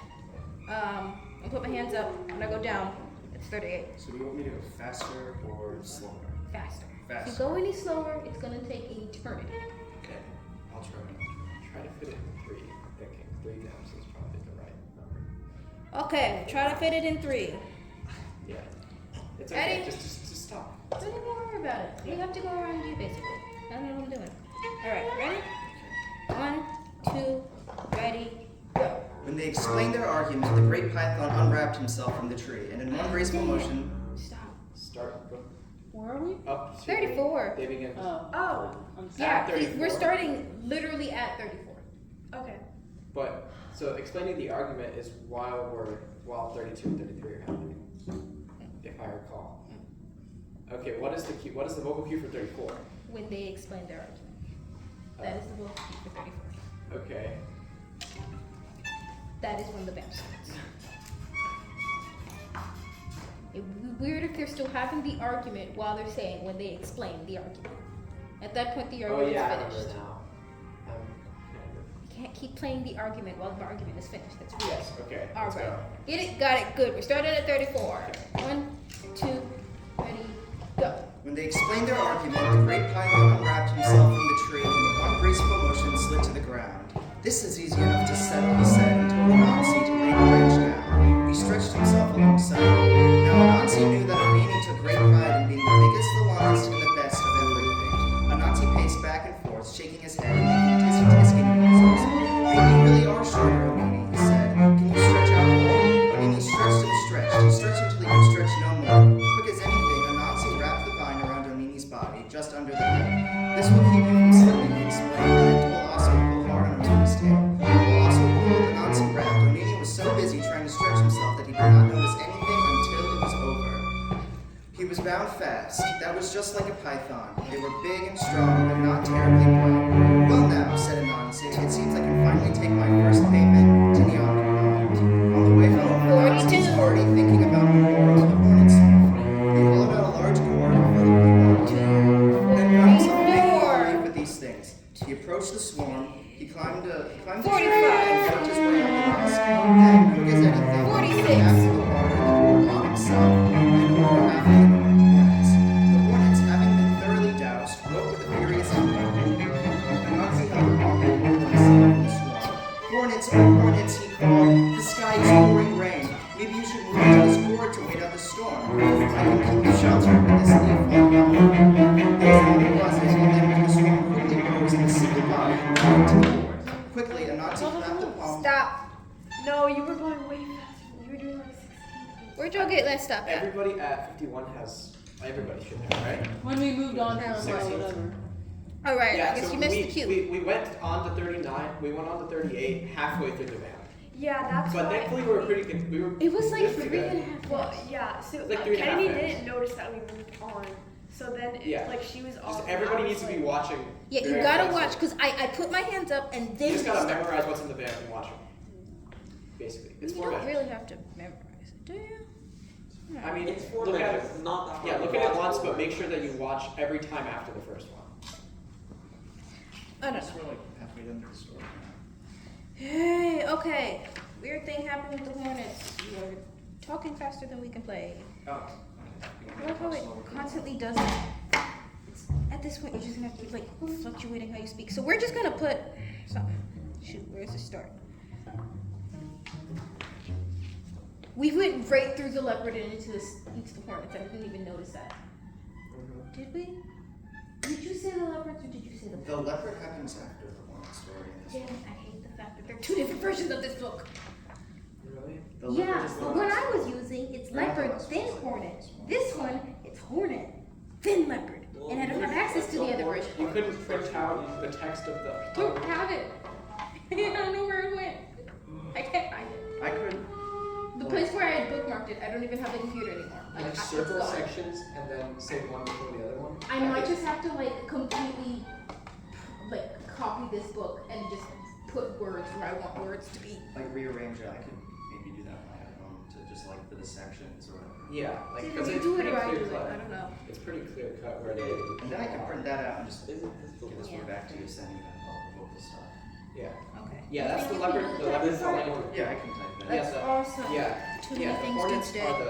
I'll put my hands up. When I go down, it's 38. So do you want me to go faster or slower? Faster. If Faster. you go any slower, it's gonna take an eternity. Okay, I'll try. Try to fit it in 3. Thinking 3 vamps is probably the right number. Okay, try to fit it in 3. Yeah. It's okay. Ready? Just stop. Don't even worry about it. We have to go around you basically. I don't know what I'm doing. Alright, ready? 1, 2, ready, go. When they explained their argument, the great python unwrapped himself from the tree, and in one graceful motion, Stop. Start. Go Where are we? up to 34. They begin. Oh. I'm Yeah, sorry. 34. we're starting literally at 34. Okay. But so explaining the argument is while 32 and 33 are happening, if I recall. Okay, what is the cue? What is the vocal cue for 34? When they explain their argument. That is the vocal cue for 34. Okay. That is when the vamp starts. It would be weird if they're still having the argument while they're saying when they explain the argument. At that point, the Oh argument yeah, I is remember finished. now. You can't keep playing the argument while the argument is finished. That's weird. Yes. Okay. All Let's right. go. Get it? Got it. Good. We're starting at 34. 1, 2, ready, go. when they explained their argument, the great python unwrapped himself from the tree, and with one graceful motion slid to the ground. This is easy enough to settle, he said, and told Anansi to lay the branch down. He stretched himself alongside it. Now Anansi knew that Anini took great pride in being the biggest, the longest, and the best of everything. Anansi paced back and forth, shaking his head and making tisky noises. Maybe you really are shorter, Anini, he said. Can you stretch out more? Anini stretched and stretched. He stretched until he could stretch no more. Quick as anything, Anansi wrapped the vine around Anini's body, just under the head. This will keep you from slipping, he explained, and then told Oscar to pull hard on Anini's tail. While Oscar pulled and Anansi wrapped, Anini was so busy trying to stretch himself that he did not notice anything until it was over. He was bound fast. That was just like a python. They were big and strong, but not terribly bright. Well now, said Anansi, it seems I can finally take my first payment to Nyanko. On the way home, Anansi was already thinking about the horns of the hornet's swarm. He hollowed out a large gourd filled with water. Then got himself a big hole with these things. He approached the swarm. He climbed the tree and worked his way up the nest. Then, quick as anything, 46. he after the water, the gourd on himself, and over half of the hornets. The hornets, having been thoroughly doused, woke with a furious outcry. Anansi held a long hold of himself in the swarm. Hornets, oh hornets, he called. The sky is pouring rain. Maybe you should move into this gourd to wait out the storm. I can keep you sheltered with this leaf all alone. That's how it was, and then the storm quickly rose in a single body and ran into the gourd. Quickly, Anansi clapped the palm. Stop. No, you were going way faster. You were doing like 16. Where'd y'all get that stop at? Everybody at 51 has. Everybody should have, right? When we moved on from 16. whatever. Alright, Yeah. I guess So you missed we, the cue. we went on to 39. We went on to 38 halfway through the vamp. Yeah, that's But why. thankfully we were pretty good. We were. It was like pretty 3.5 Well, yeah. So Like 3.5 Kennedy minutes. didn't notice that we moved on. So then, Yeah. like she was off. Just and everybody I was needs to be like- watching. Yeah, you very gotta closely. watch because I put my hands up and then You just gotta start. memorize what's in the vamp and watch it. Basically, it's You 4 don't minutes. really have to memorize it, do you? I mean, It's 4 look at minutes. it. It's not that hard. Yeah, to look at it watch once, for. but make sure that you watch every time after the first one. I don't So know. we're like halfway done with the story now. Hey, okay. Weird thing happened with the Hornets. You're talking faster than we can play. Oh. I love how it constantly does that. At this point, you're just gonna have to be like fluctuating how you speak. So we're just gonna put something. Shoot, where's the start? We went right through the leopard and into the hornets. I didn't even notice that. Did we? Did you say the leopards or did you say the The leopard happens after the hornet story in this Damn, one. I hate the fact that there are two different versions of this book. Really? The Yeah, leopard is the the one last I one. was using, it's Not the leopard, last then one. hornet. This one, it's hornet, then leopard. And I don't have access to the other version. You couldn't print out the text of the. Don't have it. I don't know where it went. I can't find it. I could. The place where I had bookmarked it, I don't even have the computer anymore. Like it's circle gone. sections and then say one before the other one. I might just have to like completely like copy this book and just put words where I want words to be. Like rearrange it. I could maybe do that when I got home to just like for the sections or whatever. Yeah, like See, because you it's do it pretty or I clear do it. cut. I don't know. It's pretty clear cut where they. And then I can print that out and just Isn't this the give this one back to you, send you all the vocal stuff. Yeah. Okay. Yeah, that's the Think leopard. you The can leopard do that? flying. Yeah, I can type that. Yeah, That's the- awesome. Yeah. Too many Yeah, the things to hornets today. are the.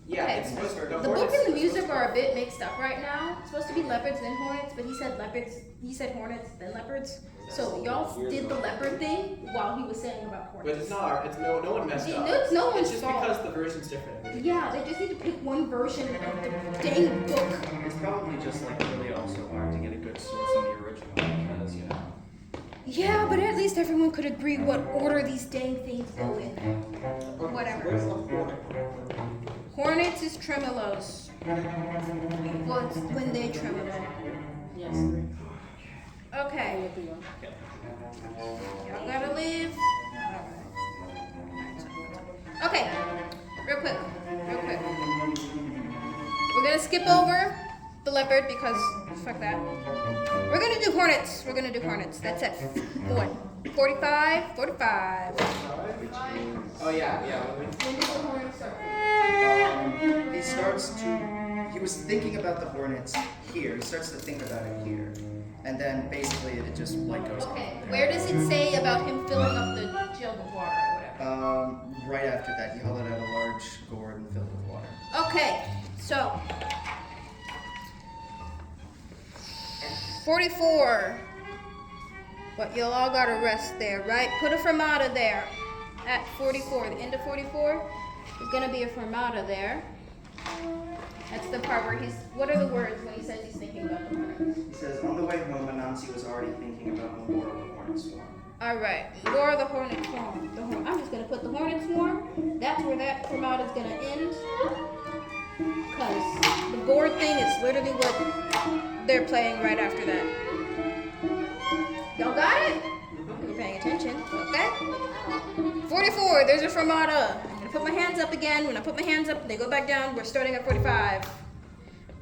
Yeah, Okay. it's supposed to. The book hornets and the are music supposed are a bit mixed up right now. It's supposed to be leopards then hornets, but he said leopards. He said hornets then leopards. So y'all did the leopard thing while he was saying about But hornets. it's not. It's no one messed up. It's no one's It's just fault. because the version's different. Yeah, they just need to pick one version of the dang book. It's probably just like really also hard to get a good source on the original because, you know. Yeah, but at least everyone could agree what order these dang things go in. Whatever. Where's the hornet? Hornets is tremolos. Well, it's when they tremolo. Yes. Okay. Y'all gotta leave. Okay, real quick. We're gonna skip over the leopard because fuck that. We're gonna do hornets. That's at 45. Oh yeah, yeah. When did the hornets start? He was thinking about the hornets here. He starts to think about it here. And then basically it just like goes on Okay, from where there. does it say about him filling up the jug of water or whatever? Right after that, he held it out a large gourd and filled with water. Okay, so 44. But you'll all gotta rest there, right? Put a fermata there at 44. The end of 44 is gonna be a fermata there. That's the part where he's. What are the words when he says he's thinking about the hornets? He says, on the way home, Anansi was already thinking about Mabora the hornet swarm. All right, Laura the hornet swarm. I'm just gonna put the hornet swarm. That's where that fermata is gonna end. Cause the board thing is literally what they're playing right after that. Y'all got it? You're paying attention, okay? 44. There's a fermata. I'm gonna put my hands up again. When I put my hands up, they go back down. We're starting at 45,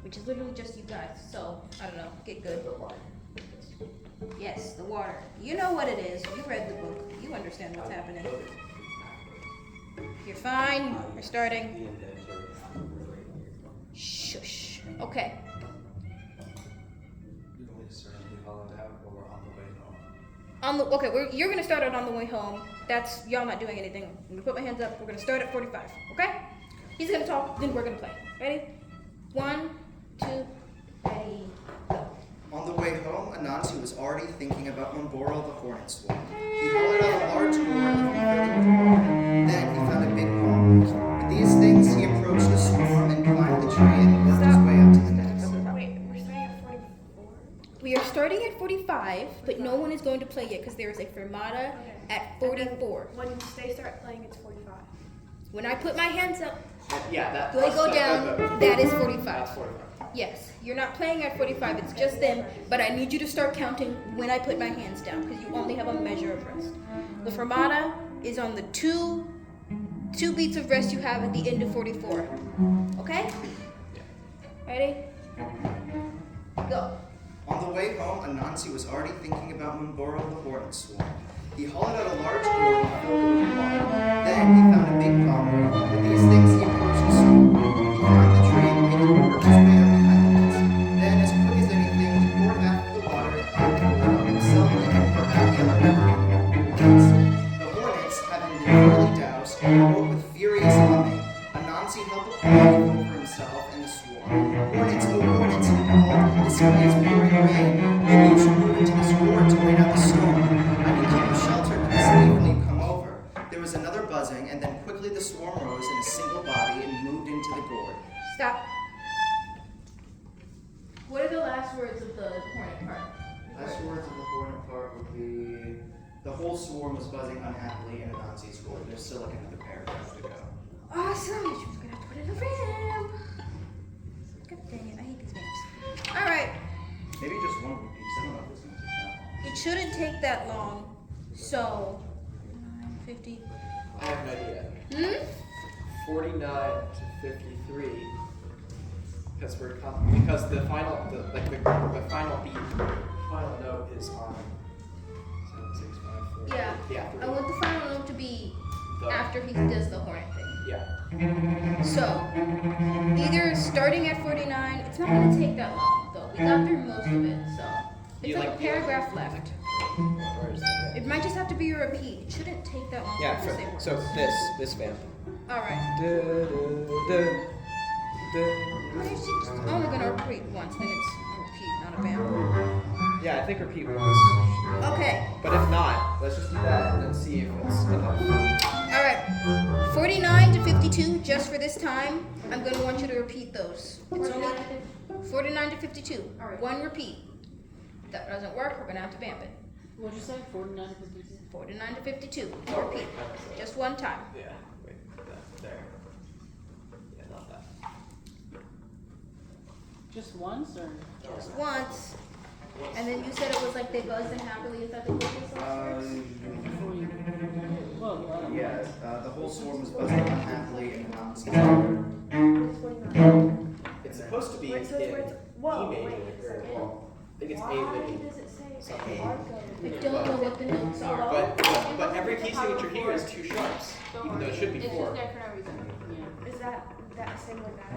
which is literally just you guys. So I don't know. Get good. Yes, the water. You know what it is. You read the book. You understand what's happening. You're fine. We're starting. Shush. Okay. You want me to start to hollow out or on the way home? You're gonna start it on the way home. That's y'all not doing anything. I'm gonna put my hands up. We're gonna start at 45. Okay? He's gonna talk. Then we're gonna play. Ready? 1, 2, ready, go. On the way home, Anansi was already thinking about Mamboro the hornet swarm. He hollowed out a large gourd and filled it with water. Then he found a big palm root. With these things, he approached the swarm and climbed the tree and worked his way up to the nest. Wait, we're starting at 44? We are starting at 45, but no one is going to play yet because there is a fermata at 44. When they start playing, it's 45. When I put my hands up, Yeah, that. they go down. That is 45. That's 45. Yes, you're not playing at 45, it's just them, but I need you to start counting when I put my hands down, because you only have a measure of rest. The fermata is on the two beats of rest you have at the end of 44. Okay? Ready? Go. On the way home, Anansi was already thinking about Mamboro the hornet swarm. He hollowed out a large gourd and filled it with water. Then he found a big palm root. With these things, he approached the swarm. He climbed the tree and began to work his way up behind the nest. Then, as quick as anything, he poured half of the water on the gourd on himself and poured half the other half on the hornets. The hornets, having been thoroughly doused, awoke with furious humming. Anansi held the palm over himself and the swarm. Hornets, oh hornets, he called. The sky is pouring rain. Maybe you should move into this gourd to wait out the storm. I can keep you sheltered with this leaf while you come over. There was another buzzing, and then quickly the swarm rose in a single body and moved into the gourd. Stop. What are the last words of the hornet part? Last words of the hornet part would be, the whole swarm was buzzing unhappily in Anansi's gourd. There's still like another paragraph to go. Awesome! You're just gonna have to put it in the RAM. God dang it, I hate these games. Alright, Maybe just one would be, because I don't know if it's going to take that long. it shouldn't take that long. So, 50. I have an idea. Hmm? 49 to 53. Because the final the final beat, final note is on 7, 6, 5, 4, Yeah. Yeah. I want the final note to be The- after he does the hornet thing. Yeah. So, either starting at 49, it's not gonna take that long though. We got through most of it, so. It's You like a like- paragraph left. Where is that? It might just have to be a repeat. It shouldn't take that long Yeah. to say words. So this vamp. Alright. We're just only gonna repeat once, then it's a repeat, not a vamp. Yeah, I think repeat once. Okay. But if not, let's just do that and then see if it's enough. Alright. 49 to 52, just for this time. I'm gonna want you to repeat those. It's only 49 to 52. Alright. One repeat. If that doesn't work, we're gonna have to vamp it. What'd you say? 49 to 52? 49 to 52. Repeat. Just one time. Yeah. Wait. There. Yeah, not that. Just once or? Just once. And then you said it was like they buzzed and happily. Is that the quickest last words? Before you. Well, Yeah, the whole swarm was buzzing unhappily in Anansi's ear. It's supposed to be Wait, so it's where it's- whoa, E major, wait a or, second. well, I think it's A Why living. does it say Something. Argo? I don't know what the notes are. But every key signature here is 2 sharps, even though it should be It's 4. just there for no reason. yeah. Is that same like that?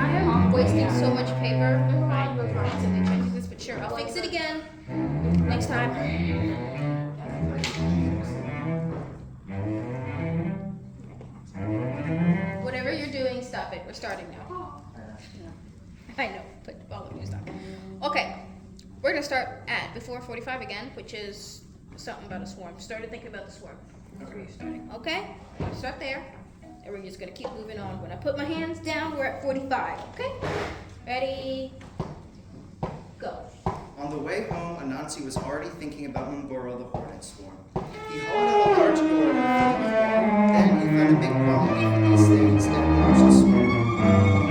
I am wasting so much paper. I'm constantly checking this, but sure, I'll fix it again next time. Whatever you're doing, stop it. We're starting now. I know, but all of you stop. Okay, we're gonna start at before 45 again, which is something about a swarm. Started thinking about the swarm. That's where you're starting. Okay, we're gonna start there, and we're just gonna keep moving on. When I put my hands down, we're at 45. Okay, ready? Go. On the way home, Anansi was already thinking about Mumboro the hornet swarm. He hauled out a large gourd and filled it with water. Then he found a big palm leaf of these things and approached the swarm.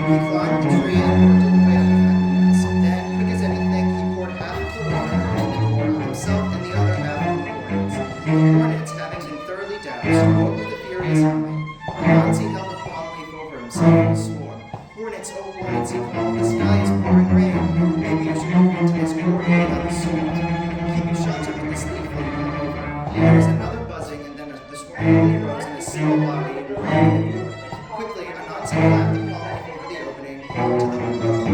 He climbed the tree and worked his way up behind the nest. Then, quick as anything, he poured half of the water in the gourd on himself and the other half on the hornets. The hornets, having been thoroughly doused, woke with a furious humming. Anansi held the palm leaf over himself and the swarm. Hornets, oh hornets, he called, the sky is pouring rain. Maybe you should move into this gourd and on the swarm. Keep you sheltered with this leaf while you come over. There was another buzzing, and then the swarm quickly rose in a single body and ran in the gourd. Quickly, Anansi clapped the palm leaf over the opening to the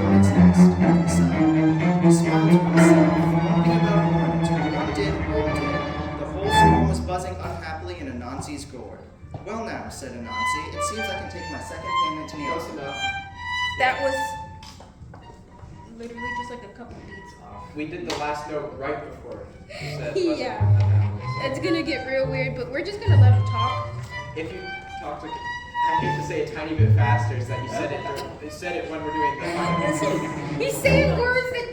hornet's nest. He sighed. He smiled to himself. One thing about hornets, when one did, all did. The whole swarm was buzzing unhappily in Anansi's gourd. Well now, said Anansi, it seems I can take my second payment to Close Neosa. enough. That was literally just like a couple beats off. We did the last note right before. You said Yeah. It's gonna get real weird, but we're just gonna let him talk. If you talk to, I need to say a tiny bit faster, is that you said it when we're doing the. He's saying words that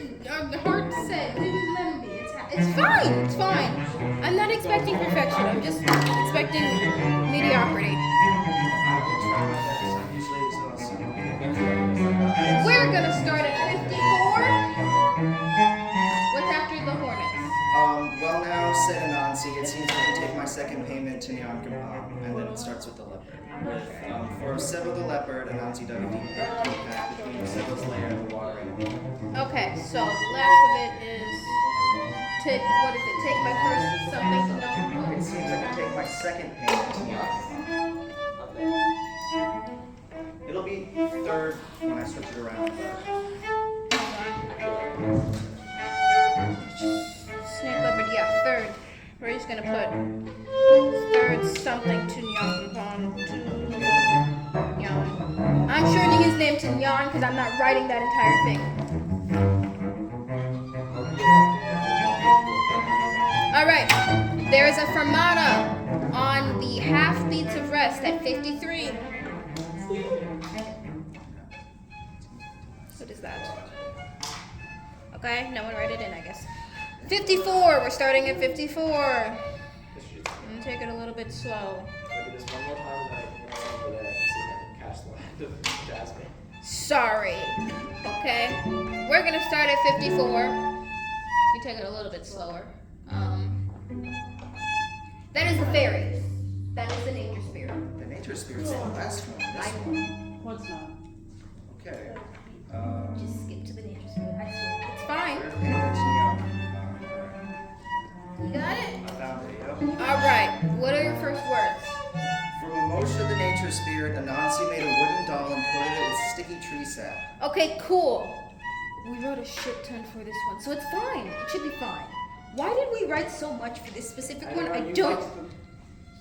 are hard to say. Let him be. It's fine. It's fine. I'm not expecting perfection. I'm just expecting mediocrity. We're gonna start at 54. What's after the hornets? Well now, said Anansi, it seems I can take my second payment to Nyan Kampam, and then it starts with the leopard. For Sebo the leopard, Anansi dug a deep path between Sebo's lair and the watering hole. Okay, so the last of it is take. What is it? Take my first something to know. It seems I can take my second payment to Nyan Kampam. It'll be third when I switch it around, Snake leopard, yeah, third. We're just gonna put third something to Nyan. Nyan. I'm shortening his name to Nyan because I'm not writing that entire thing. Alright, there's a fermata on the half beats of rest at 53. What is that? Okay, no one write it in, I guess. 54, we're starting at 54. I'm gonna take it a little bit slow. I'll do this one more time, and I can go over there and see if I can catch the line of Jasmine. Sorry. Okay, we're gonna start at 54. You take it a little bit slower. That is the fairies. That is the nature spirit. The nature spirit's the last one. This one. What's not? Okay. Just skip to the nature spirit. I swear. It's fine. Third payment to Nyan. You got it? I found it, yep. All spirit, Anansi made a wooden doll and coated it with sticky tree sap. Okay, cool. We wrote a shit ton for this one, so it's fine. It should be fine. Why did we write so much for this specific one? I you don't. liked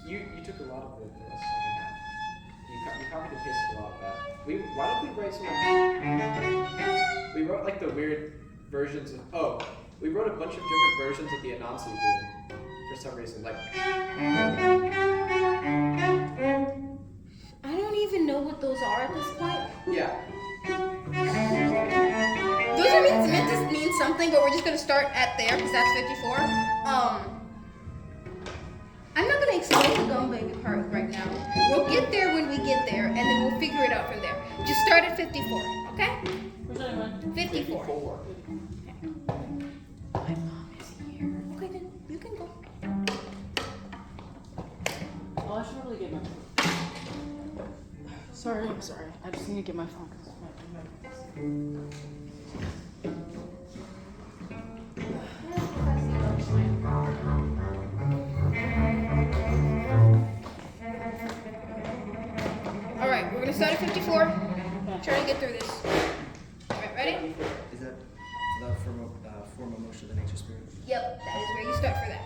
you took a lot of the second half. You copied and pasted a lot of that. Why did we write so much? We wrote like the weird versions of. Oh, we wrote a bunch of different versions of the Anansi theme for some reason. Like. I don't even know what those are at this point. Yeah. Those are meant to mean something, but we're just gonna start at there because that's 54. I'm not gonna explain the Gum Baby part right now. We'll get there when we get there, and then we'll figure it out from there. Just start at 54, okay? Where's anyone? 54. 4. My mom is here. Okay, then you can go. Oh, I should probably get my phone. Sorry, I'm sorry. I just need to get my phone. All right, we're gonna start at 54. Try to get through this. All right, ready? Is that the form of motion of the nature spirit? Yep, that is where you start for that.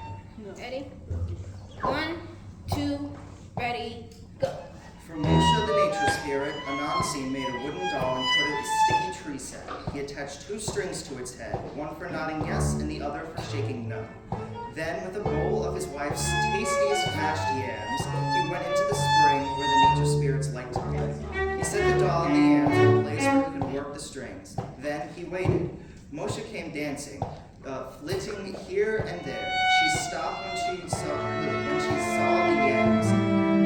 Ready? 1, 2, ready, go. From Moshe the nature spirit, Anansi made a wooden doll and coated it with sticky tree sap. He attached 2 strings to its head, one for nodding yes and the other for shaking no. Then, with a bowl of his wife's tastiest mashed yams, he went into the spring where the nature spirits liked to play. He set the doll and the yams in a place where he could work the strings. Then he waited. Moshe came dancing, flitting here and there. She stopped when she saw the yams.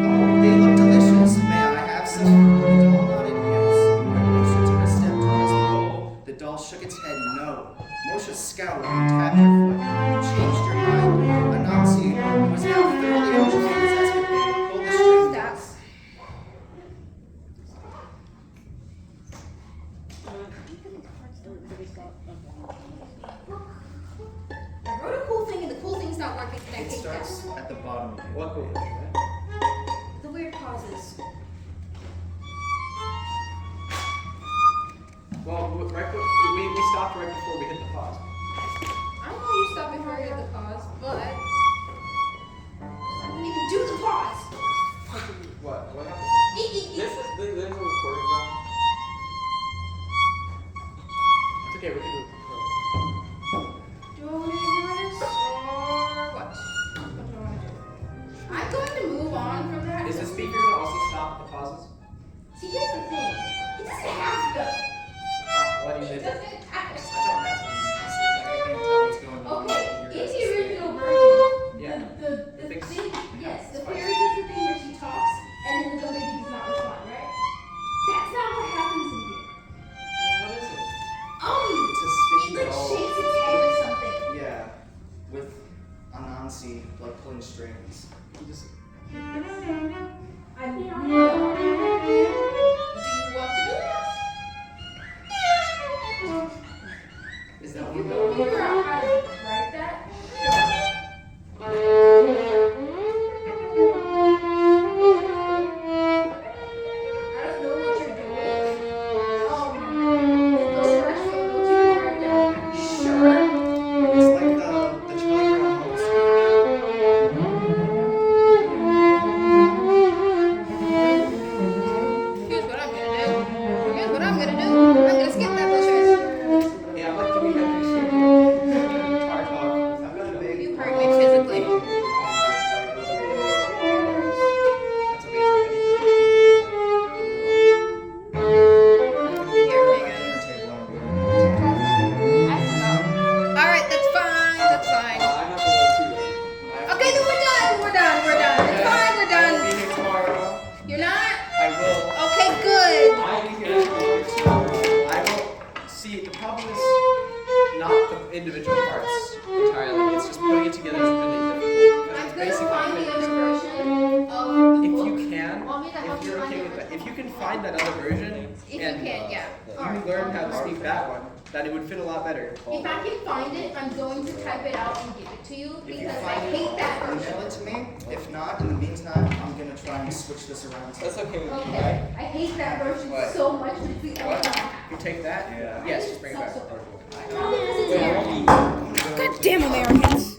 Oh, they look delicious. May I have some? The doll nodded yes. When Moshe took a step towards the bowl, the doll shook its head no. Moshe scowled and tapped her foot. You changed your mind. Anansi, who was now thoroughly enjoying his escapade, pulled the string loose. I wrote a cool thing, and the cool thing's not working. Can I It take that? starts at the bottom of What cool? The weird pauses. Well, we stopped right before we hit the pause. I know you stopped before you hit the pause, but I didn't even do the pause. What? What happened? There's a recording now. It's okay. We can do it. Do I want to ignore this or what? What do I want to do? I'm going to move on from that. Is the speaker gonna also stop the pauses? See, here's the thing. It doesn't have to. What do you It think? doesn't have to. I can't tell what's going on. Okay, in the original version, Yeah. the Fix- thing, yes, the fairy does the thing where she talks and then the baby does not respond, right? That's not what happens in here. What is it? It's a It sticky like doll. shakes its head or something. Yeah, with Anansi like pulling strings. You just. I mean, do you want to do Is that this? You one? can figure out how to write that. I don't know what you're doing. Those rest of those you can write down. Sure. It's like the Charlie Brown host. Here's what I'm gonna do. Here's what I'm gonna do. I'm gonna skip that bullshit. Yeah, I'm like Jimi Hendrix. Guitar talk. I've got a big. You heard me physically. That's amazing. Here, Megan. Alright, that's fine. That's fine. I have to go too. Okay, then we're done. We're done. We're done. It's fine. We're I'll done. be here tomorrow. You're not? I will. Okay, good. I'll be here tomorrow too. I will. See, the problem is not the individual parts entirely. It's just putting it together is really difficult. Because I'm it's gonna basically find the fixed. other version of the If book. you can, Want me to help if you you're find okay the with that, other- if you can find that other version If you and can, yeah. you learn how to speak that one, then it would fit a lot better. If I can find it, I'm going to type it out and give it to you If you because I find hate it, that version. email it to me. If not, in the meantime, I'm gonna try and switch this around. That's okay with me, right? Okay. I hate that version What? so much. It's the only one. You take that? Yeah. Yes, just bring it back. Probably because it's Wait, American. I'll be- God damn Americans.